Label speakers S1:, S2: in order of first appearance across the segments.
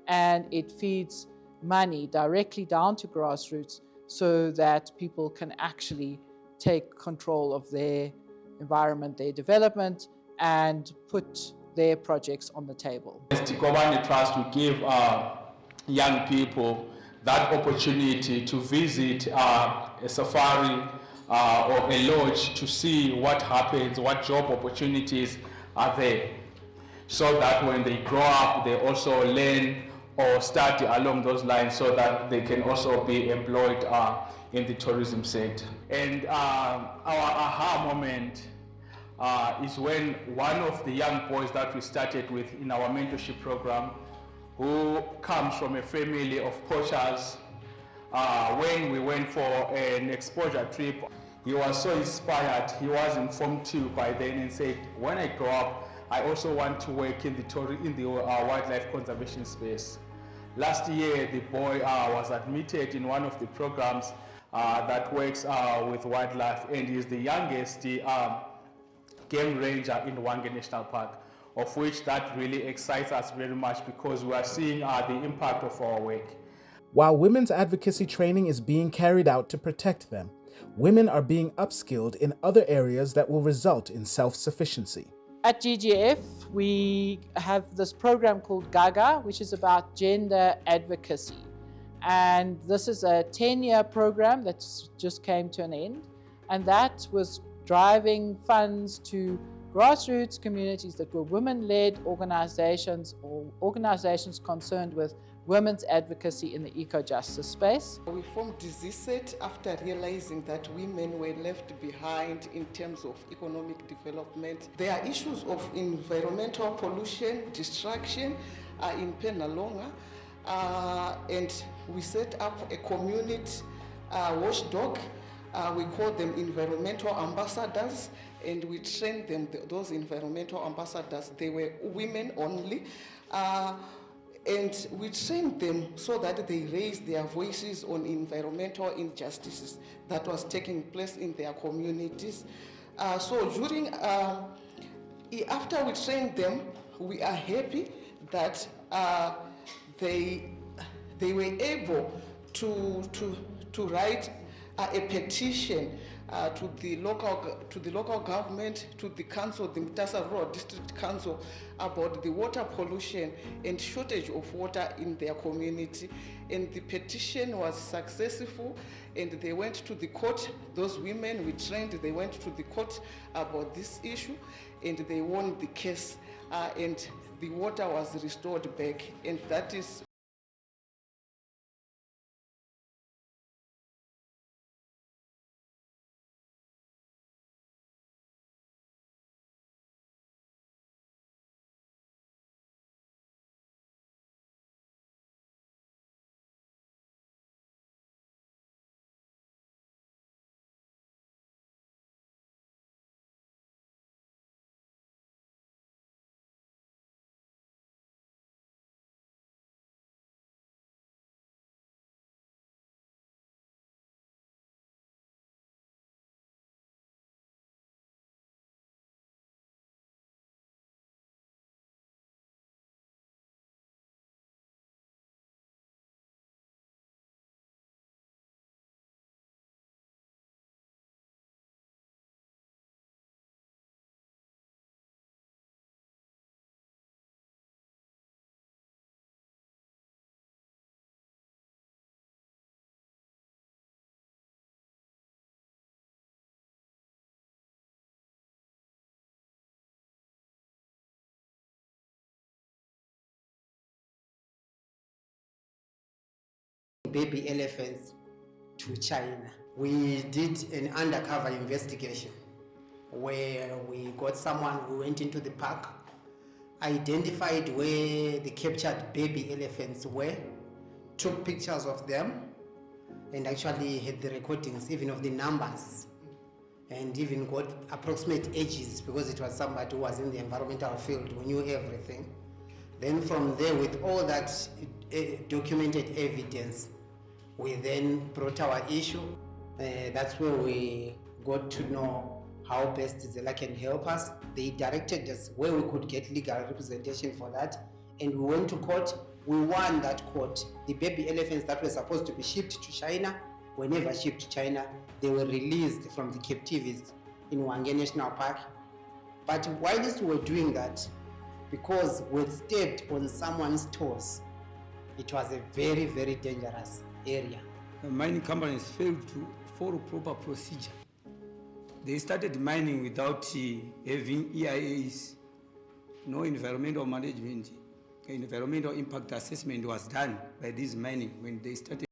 S1: and it feeds money directly down to grassroots so that people can actually take control of their environment, their development, and put their projects on the table.
S2: The Convened Trust will give young people that opportunity to visit a safari or a lodge to see what happens, what job opportunities are there, so that when they grow up, they also learn or study along those lines so that they can also be employed in the tourism sector. And our aha moment is when one of the young boys that we started with in our mentorship program, who comes from a family of poachers, when we went for an exposure trip, he was so inspired. He was informed too by then and said, when I grow up, I also want to work in the wildlife conservation space. Last year, the boy was admitted in one of the programs that works with wildlife, and is the youngest game ranger in Wange National Park, of which that really excites us very much because we are seeing the impact of our work.
S3: While women's advocacy training is being carried out to protect them, women are being upskilled in other areas that will result in self-sufficiency.
S1: At GGF, we have this program called GAGGA, which is about gender advocacy. And this is a 10-year program that just came to an end. And that was driving funds to grassroots communities that were women-led organizations or organizations concerned with women's advocacy in the eco-justice space.
S4: We formed DZSET after realizing that women were left behind in terms of economic development. There are issues of environmental pollution, destruction in Penalonga, and we set up a community watchdog. We call them environmental ambassadors, and we trained them, those environmental ambassadors. They were women only. And we trained them so that they raised their voices on environmental injustices that was taking place in their communities. So during, after we trained them, we are happy that they were able to write a petition to the local government, to the council, the Mutasa Rural District Council, about the water pollution and shortage of water in their community. And the petition was successful, and they went to the court. Those women we trained, they went to the court about this issue, and they won the case, and the water was restored back, and that is
S5: baby elephants to China. We did an undercover investigation where we got someone who went into the park, identified where the captured baby elephants were, took pictures of them, and actually had the recordings even of the numbers, and even got approximate ages because it was somebody who was in the environmental field who knew everything. Then from there, with all that documented evidence, we then brought our issue. That's where we got to know how best Zela can help us. They directed us where we could get legal representation for that, and we went to court we won that court. The baby elephants that were supposed to be shipped to China were never shipped to China. They were released from the captivities in Hwange National Park. But whilst we were doing that, because we had stepped on someone's toes, it was a very, very dangerous area.
S6: The mining companies failed to follow proper procedure. They started mining without having EIAs. No environmental management, environmental impact assessment was done by this mining when they started.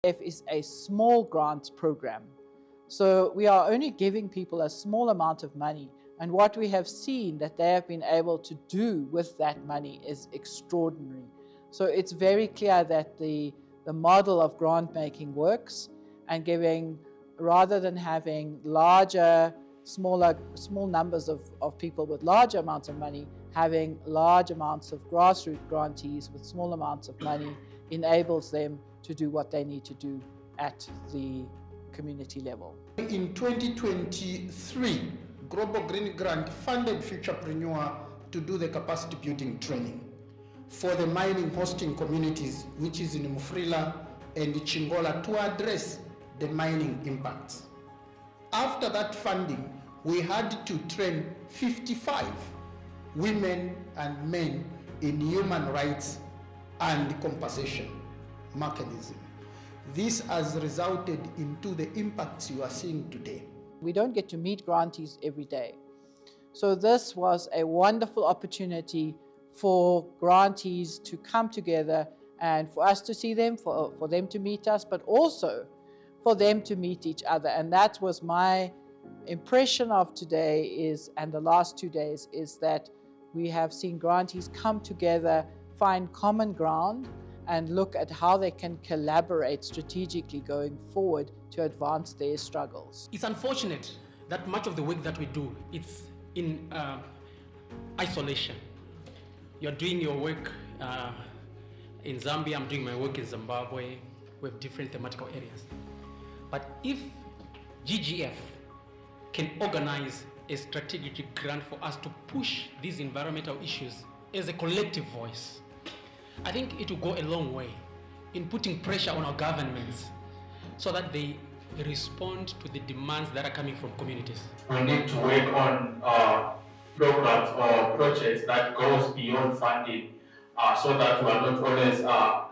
S1: Is a small grant program. So we are only giving people a small amount of money, and what we have seen that they have been able to do with that money is extraordinary. So it's very clear that the model of grant making works, and giving, rather than having small numbers of people with large amounts of money, having large amounts of grassroots grantees with small amounts of money enables them to do what they need to do at the community level.
S7: In 2023, Global Green Grant funded Futurepreneur to do the capacity building training for the mining hosting communities, which is in Mufrila and Chingola, to address the mining impacts. After that funding, we had to train 55 women and men in human rights and compensation mechanism. This has resulted into the impacts you are seeing today.
S1: We don't get to meet grantees every day. So this was a wonderful opportunity for grantees to come together and for us to see them, for them to meet us, but also for them to meet each other. And that was my impression of today and the last 2 days, is that we have seen grantees come together, find common ground, and look at how they can collaborate strategically going forward to advance their struggles.
S8: It's unfortunate that much of the work that we do, it's in isolation. You're doing your work in Zambia, I'm doing my work in Zimbabwe. We have different thematical areas. But if GGF can organize a strategic grant for us to push these environmental issues as a collective voice, I think it will go a long way in putting pressure on our governments so that they respond to the demands that are coming from communities.
S2: We need to work on programs or projects that goes beyond funding, so that we are not always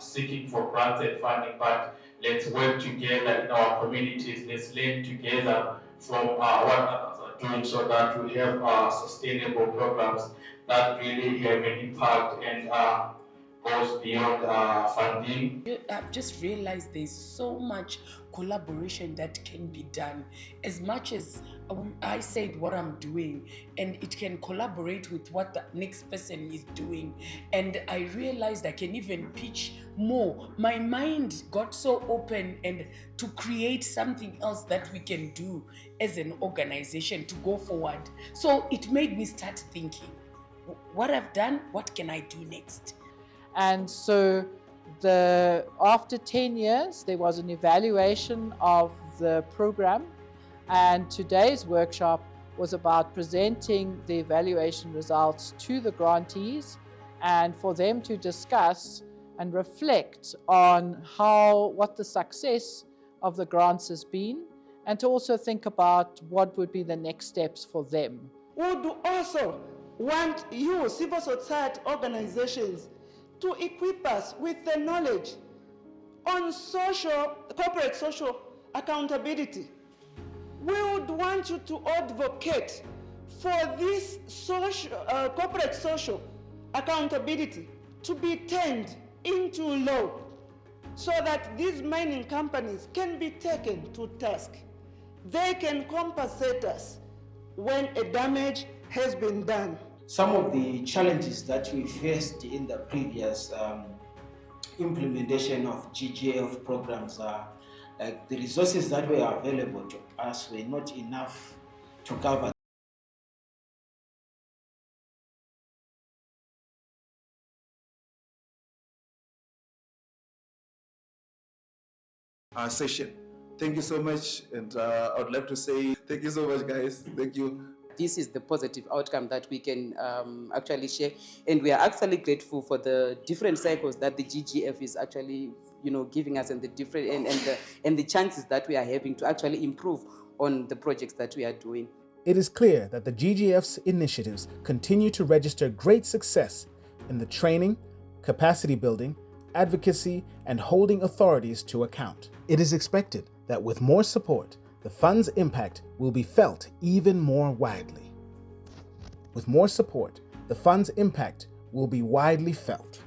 S2: seeking for granted funding, but let's work together in our communities. Let's learn together from what others are doing, so that we have sustainable programs that really have an impact and goes beyond funding.
S9: I've just realized there's so much collaboration that can be done. As much as I said what I'm doing, and it can collaborate with what the next person is doing, and I realized I can even pitch more. My mind got so open and to create something else that we can do as an organization to go forward. So it made me start thinking, what I've done, what can I do next?
S1: And so after 10 years, there was an evaluation of the program, and today's workshop was about presenting the evaluation results to the grantees and for them to discuss and reflect on what the success of the grants has been, and to also think about what would be the next steps for them.
S4: We would also want you, civil society organizations, to equip us with the knowledge on corporate social accountability.
S10: we would want you to advocate for this corporate social accountability to be turned into law so that these mining companies can be taken to task. They can compensate us when a damage has been done.
S11: Some of the challenges that we faced in the previous implementation of GGF programs are like the resources that were available to us were not enough to cover.
S12: Our session. Thank you so much, and I would like to say thank you so much, guys. Thank you.
S13: This is the positive outcome that we can actually share, and we are actually grateful for the different cycles that the GGF is actually, giving us, and the different and the chances that we are having to actually improve on the projects that we are doing.
S3: It is clear that the GGF's initiatives continue to register great success in the training, capacity building, advocacy, and holding authorities to account. It is expected that with more support, the fund's impact will be felt even more widely. With more support, the fund's impact will be widely felt.